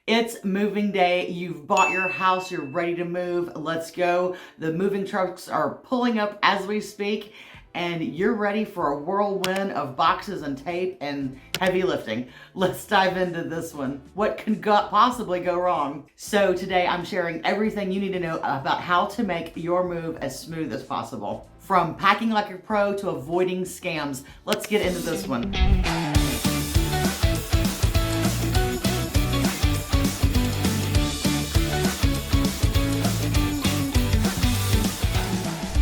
It's moving day. You've bought your house. You're ready to move. Let's go. The moving trucks are pulling up as we speak, and you're ready for a whirlwind of boxes and tape and heavy lifting. Let's dive into this one. What can possibly go wrong? So today I'm sharing everything you need to know about how to make your move as smooth as possible. From packing like a pro to avoiding scams. Let's get into this one.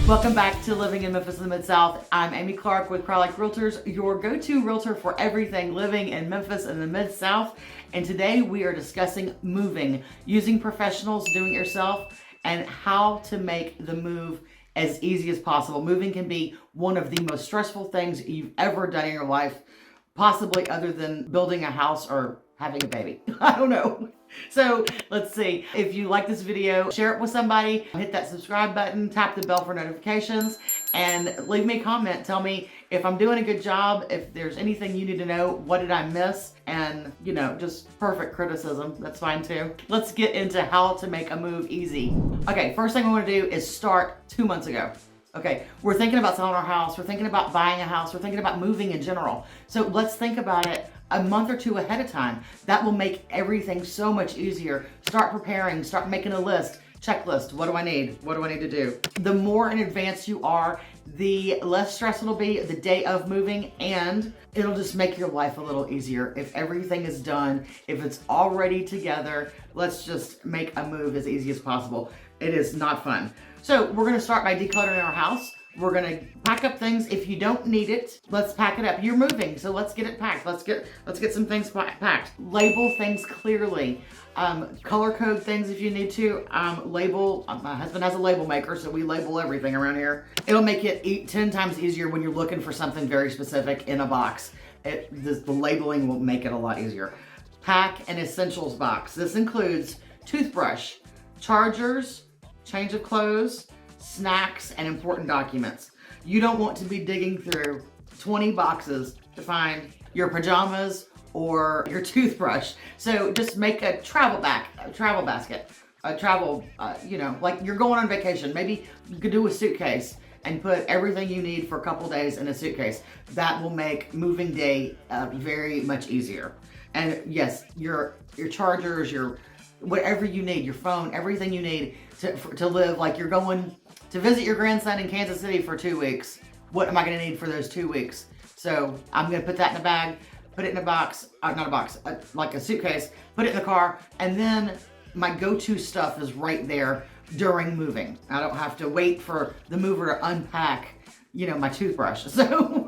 Welcome back to Living in Memphis in the Mid-South. I'm Amy Clark with Crowlike Realtors, your go-to realtor for everything living in Memphis in the Mid-South. And today we are discussing moving, using professionals, doing it yourself, and how to make the move as easy as possible. Moving can be one of the most stressful things you've ever done in your life, possibly other than building a house or having a baby. I don't know. So let's see. If you like this video, share it with somebody, hit that subscribe button, tap the bell for notifications, and leave me a comment. Tell me if I'm doing a good job, if there's anything you need to know, what did I miss, and just perfect criticism. That's fine too. Let's get into how to make a move easy. Okay, first thing I want to do is start 2 months ago. Okay, we're thinking about selling our house, we're thinking about buying a house, we're thinking about moving in general. So let's think about it a month or two ahead of time. That will make everything so much easier. Start preparing, start making a list, checklist. What do I need? What do I need to do? The more in advance you are, the less stress it'll be the day of moving, and it'll just make your life a little easier. If everything is done, if it's already together, let's just make a move as easy as possible. It is not fun. So we're gonna start by decluttering our house. We're gonna pack up things. If you don't need it, let's pack it up. You're moving, so let's get it packed. Let's get some things packed. Label things clearly. Color code things if you need to. Label. My husband has a label maker, so we label everything around here. It'll make it 10 times easier when you're looking for something very specific in a box. The labeling will make it a lot easier. Pack an essentials box. This includes toothbrush, chargers, change of clothes, snacks, and important documents. You don't want to be digging through 20 boxes to find your pajamas or your toothbrush. So just make a travel basket, like you're going on vacation. Maybe you could do a suitcase and put everything you need for a couple days in a suitcase. That will make moving day very much easier. And yes, your chargers, your whatever you need, your phone, everything you need to live. Like you're going to visit your grandson in Kansas City for 2 weeks. What am I going to need for those 2 weeks? So I'm going to put that in a bag, put it in a box, not a box, like a suitcase, put it in the car, and then my go-to stuff is right there during moving. I don't have to wait for the mover to unpack, my toothbrush. So,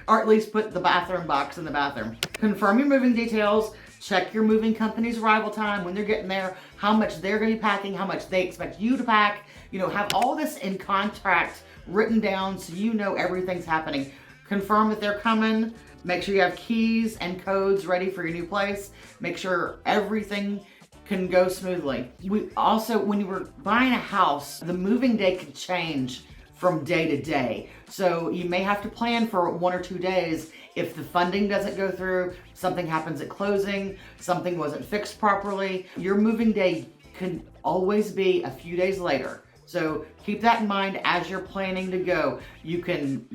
or at least put the bathroom box in the bathroom. Confirm your moving details. Check your moving company's arrival time, when they're getting there, how much they're going to be packing, how much they expect you to pack. Have all this in contract written down so you know everything's happening. Confirm that they're coming. Make sure you have keys and codes ready for your new place. Make sure everything can go smoothly. We also, when you were buying a house, the moving day could change from day to day. So you may have to plan for 1 or 2 days. If the funding doesn't go through, something happens at closing, something wasn't fixed properly, your moving day can always be a few days later. So keep that in mind as you're planning to go. You can,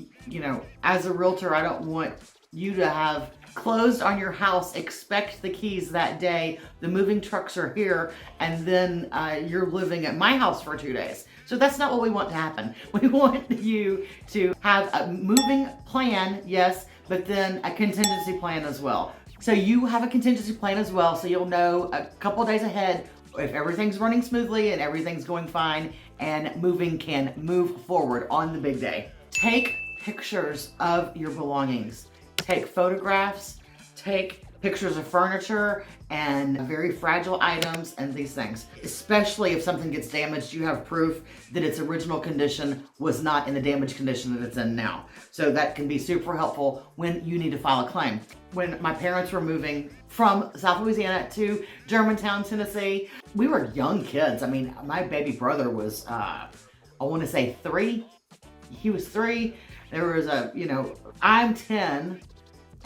as a realtor, I don't want you to have closed on your house, expect the keys that day, the moving trucks are here, and then you're living at my house for 2 days. So that's not what we want to happen. We want you to have a moving plan, yes, but then a contingency plan as well. So you have a contingency plan as well, so you'll know a couple days ahead if everything's running smoothly and everything's going fine and moving can move forward on the big day. Take pictures of your belongings. Take photographs, take pictures of furniture and very fragile items and these things. Especially if something gets damaged, you have proof that its original condition was not in the damaged condition that it's in now. So that can be super helpful when you need to file a claim. When my parents were moving from South Louisiana to Germantown, Tennessee, we were young kids. I mean, my baby brother was, I want to say 3. He was 3. There was I'm 10.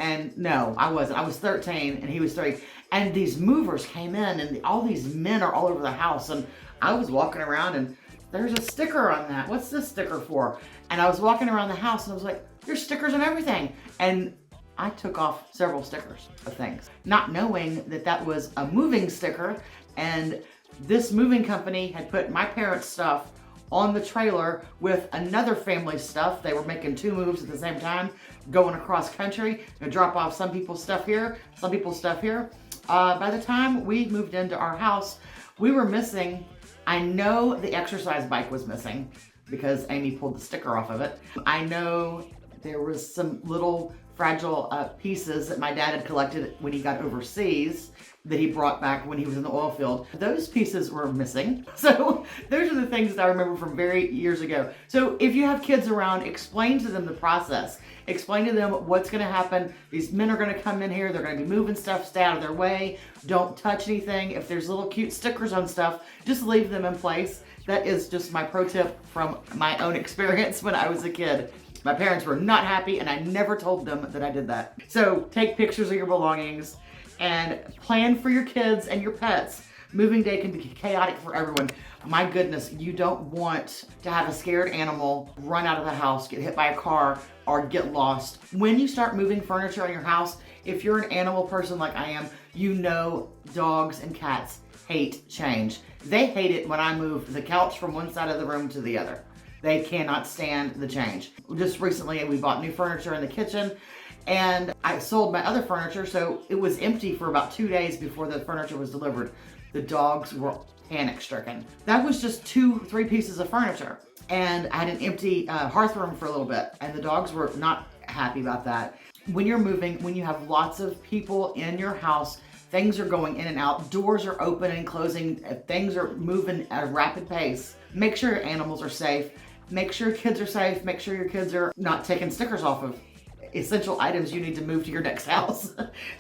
And no, I wasn't. I was 13 and he was 3. And these movers came in, and all these men are all over the house. And I was walking around, and there's a sticker on that. What's this sticker for? And I was walking around the house, and I was like, there's stickers and everything. And I took off several stickers of things, not knowing that that was a moving sticker. And this moving company had put my parents' stuff on the trailer with another family's stuff. They were making 2 moves at the same time, going across country to drop off some people's stuff here, some people's stuff here. By the time we moved into our house, we were missing, I know the exercise bike was missing because Amy pulled the sticker off of it. I know there was some little fragile pieces that my dad had collected when he got overseas that he brought back when he was in the oil field. Those pieces were missing. So those are the things that I remember from very years ago. So if you have kids around, explain to them the process. Explain to them what's gonna happen. These men are gonna come in here, they're gonna be moving stuff, stay out of their way. Don't touch anything. If there's little cute stickers on stuff, just leave them in place. That is just my pro tip from my own experience when I was a kid. My parents were not happy, and I never told them that I did that. So take pictures of your belongings and plan for your kids and your pets. Moving day can be chaotic for everyone. My goodness, you don't want to have a scared animal run out of the house, get hit by a car, or get lost. When you start moving furniture in your house, if you're an animal person like I am, you know dogs and cats hate change. They hate it when I move the couch from one side of the room to the other. They cannot stand the change. Just recently, we bought new furniture in the kitchen, and I sold my other furniture, so it was empty for about 2 days before the furniture was delivered. The dogs were panic stricken. That was just 2-3 pieces of furniture. And I had an empty hearth room for a little bit, and the dogs were not happy about that. When you're moving, when you have lots of people in your house, things are going in and out, doors are open and closing, things are moving at a rapid pace. Make sure your animals are safe. Make sure your kids are safe. Make sure your kids are not taking stickers off of essential items you need to move to your next house.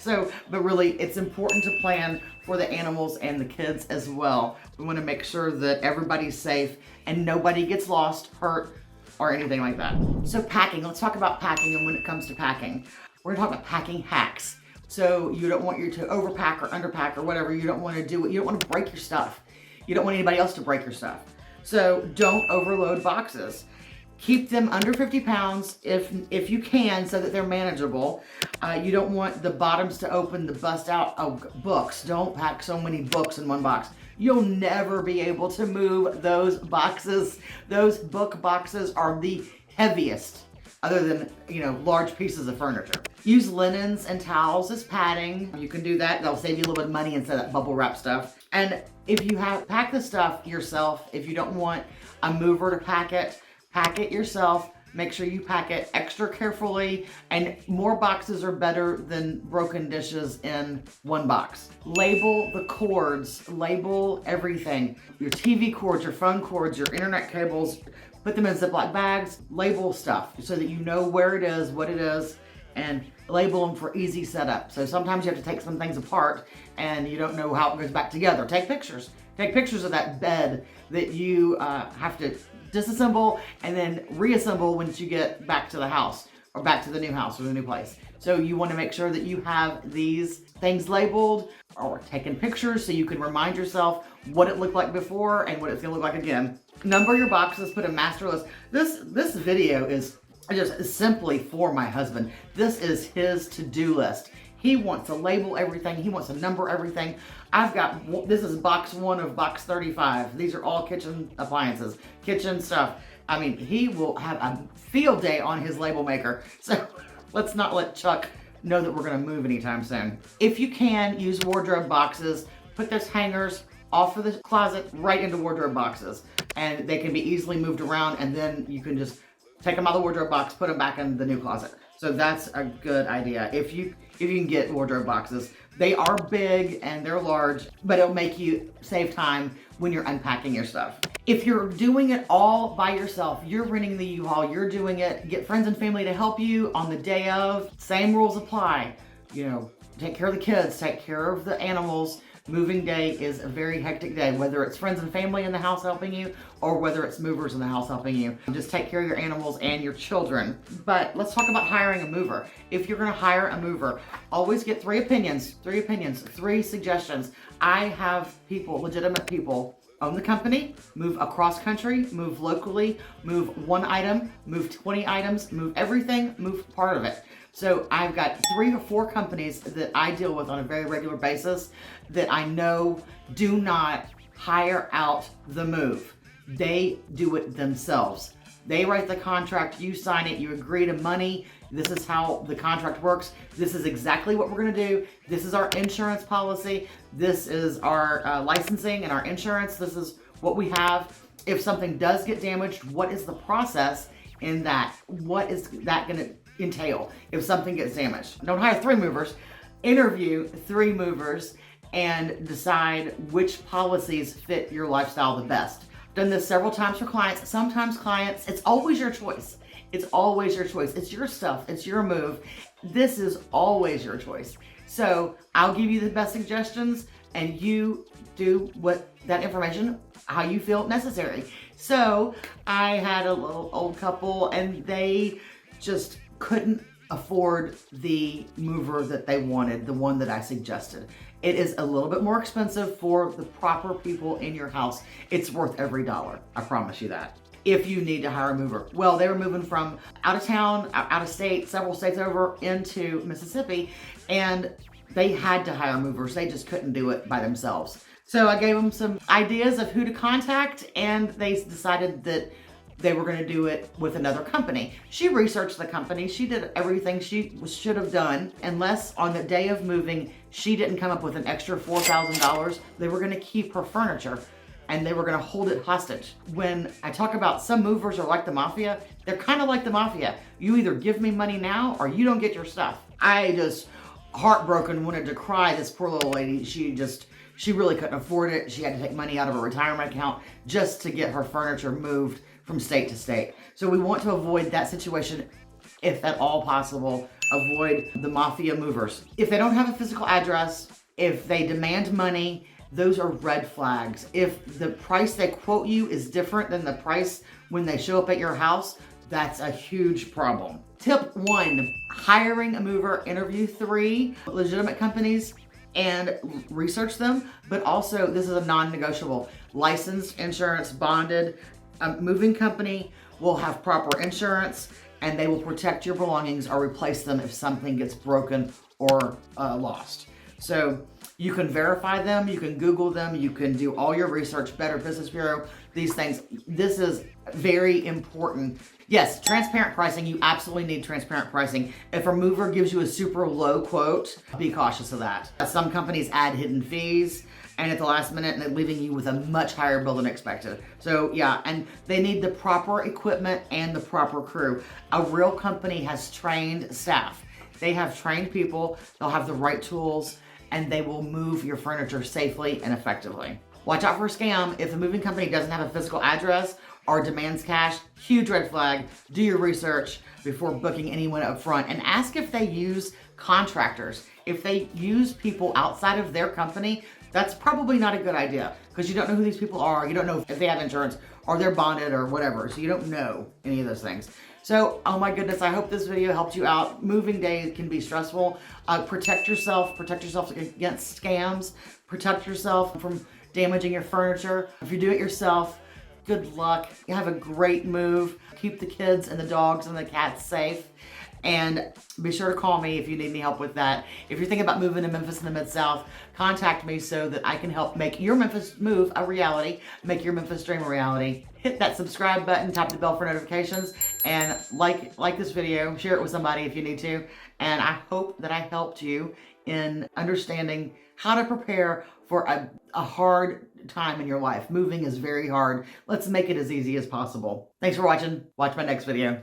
But really, it's important to plan for the animals and the kids as well. We want to make sure that everybody's safe and nobody gets lost, hurt, or anything like that. So packing, let's talk about packing. And when it comes to packing, we're gonna talk about packing hacks. So you don't want you to overpack or underpack or whatever. You don't want to do it. You don't want to break your stuff. You don't want anybody else to break your stuff. So don't overload boxes. Keep them under 50 pounds if you can, so that they're manageable. You don't want the bottoms to open, to bust out of books. Don't pack so many books in one box. You'll never be able to move those boxes. Those book boxes are the heaviest, other than, large pieces of furniture. Use linens and towels as padding. You can do that. That'll save you a little bit of money instead of that bubble wrap stuff. And if you pack the stuff yourself, if you don't want a mover to pack it yourself. Make sure you pack it extra carefully, and more boxes are better than broken dishes in one box. Label the cords, label everything. Your TV cords, your phone cords, your internet cables, put them in Ziploc bags, label stuff so that you know where it is, what it is, and label them for easy setup. So sometimes you have to take some things apart and you don't know how it goes back together. Take pictures. Take pictures of that bed that you have to disassemble and then reassemble once you get back to the house or back to the new house or the new place. So you want to make sure that you have these things labeled or taken pictures so you can remind yourself what it looked like before and what it's going to look like again. Number your boxes, put a master list. This video is just simply for my husband. This is his to-do list. He wants to label everything. He wants to number everything. This is box 1 of box 35. These are all kitchen appliances, kitchen stuff. I mean, he will have a field day on his label maker. So let's not let Chuck know that we're gonna move anytime soon. If you can, use wardrobe boxes. Put those hangers off of the closet right into wardrobe boxes. And they can be easily moved around, and then you can just take them out of the wardrobe box, put them back in the new closet. So that's a good idea. If you can get wardrobe boxes. They are big and they're large, but it'll make you save time when you're unpacking your stuff. If you're doing it all by yourself, you're renting the U-Haul, you're doing it, get friends and family to help you on the day of, same rules apply. Take care of the kids, take care of the animals. Moving day is a very hectic day, whether it's friends and family in the house helping you or whether it's movers in the house helping you. Just take care of your animals and your children. But let's talk about hiring a mover. If you're gonna hire a mover, always get three opinions, three suggestions. I have people, legitimate people, own the company, move across country, move locally, move one item, move 20 items, move everything, move part of it. So I've got 3 or 4 companies that I deal with on a very regular basis that I know do not hire out the move. They do it themselves. They write the contract, you sign it, you agree to money. This is how the contract works. This is exactly what we're gonna do. This is our insurance policy. This is our licensing and our insurance. This is what we have. If something does get damaged, what is the process in that? What is that gonna entail if something gets damaged? Don't hire 3 movers. Interview 3 movers and decide which policies fit your lifestyle the best. Done this several times for clients. Sometimes clients, it's always your choice. It's always your choice. It's your stuff. It's your move. This is always your choice. So I'll give you the best suggestions and you do what that information, how you feel necessary. So I had a little old couple and they just couldn't afford the mover that they wanted, the one that I suggested. It is a little bit more expensive for the proper people in your house. It's worth every dollar, I promise you that. If you need to hire a mover. Well, they were moving from out of town, out of state, several states over into Mississippi, and they had to hire movers. They just couldn't do it by themselves. So I gave them some ideas of who to contact, and they decided that they were going to do it with another company. She researched the company. She did everything she should have done, unless on the day of moving, she didn't come up with an extra $4,000. They were going to keep her furniture and they were going to hold it hostage. When I talk about some movers are like the Mafia, they're kind of like the Mafia. You either give me money now or you don't get your stuff. I just heartbroken, wanted to cry. This poor little lady, she really couldn't afford it. She had to take money out of her retirement account just to get her furniture moved from state to state. So we want to avoid that situation if at all possible. Avoid the Mafia movers. If they don't have a physical address, if they demand money, those are red flags. If the price they quote you is different than the price when they show up at your house, that's a huge problem. Tip 1, hiring a mover, interview 3 legitimate companies and research them, but also this is a non-negotiable. Licensed, insurance, bonded. A moving company will have proper insurance and they will protect your belongings or replace them if something gets broken or lost. So you can verify them, you can Google them, you can do all your research, Better Business Bureau, these things. This is very important. Yes, transparent pricing, you absolutely need transparent pricing. If a mover gives you a super low quote, be cautious of that. Some companies add hidden fees and at the last minute and they're leaving you with a much higher bill than expected. So yeah, and they need the proper equipment and the proper crew. A real company has trained staff. They have trained people, they'll have the right tools, and they will move your furniture safely and effectively. Watch out for a scam. If the moving company doesn't have a physical address or demands cash, huge red flag. Do your research before booking anyone up front and ask if they use contractors. If they use people outside of their company, that's probably not a good idea because you don't know who these people are. You don't know if they have insurance or they're bonded or whatever. So you don't know any of those things. So, oh my goodness, I hope this video helped you out. Moving day can be stressful. Protect yourself against scams. Protect yourself from damaging your furniture. If you do it yourself, good luck. You have a great move. Keep the kids and the dogs and the cats safe. And be sure to call me if you need any help with that. If you're thinking about moving to Memphis in the Mid-South, contact me so that I can help make your Memphis move a reality, make your Memphis dream a reality. Hit that subscribe button, tap the bell for notifications, and like this video, share it with somebody if you need to. And I hope that I helped you in understanding how to prepare for a hard time in your life. Moving is very hard. Let's make it as easy as possible. Thanks for watching. Watch my next video.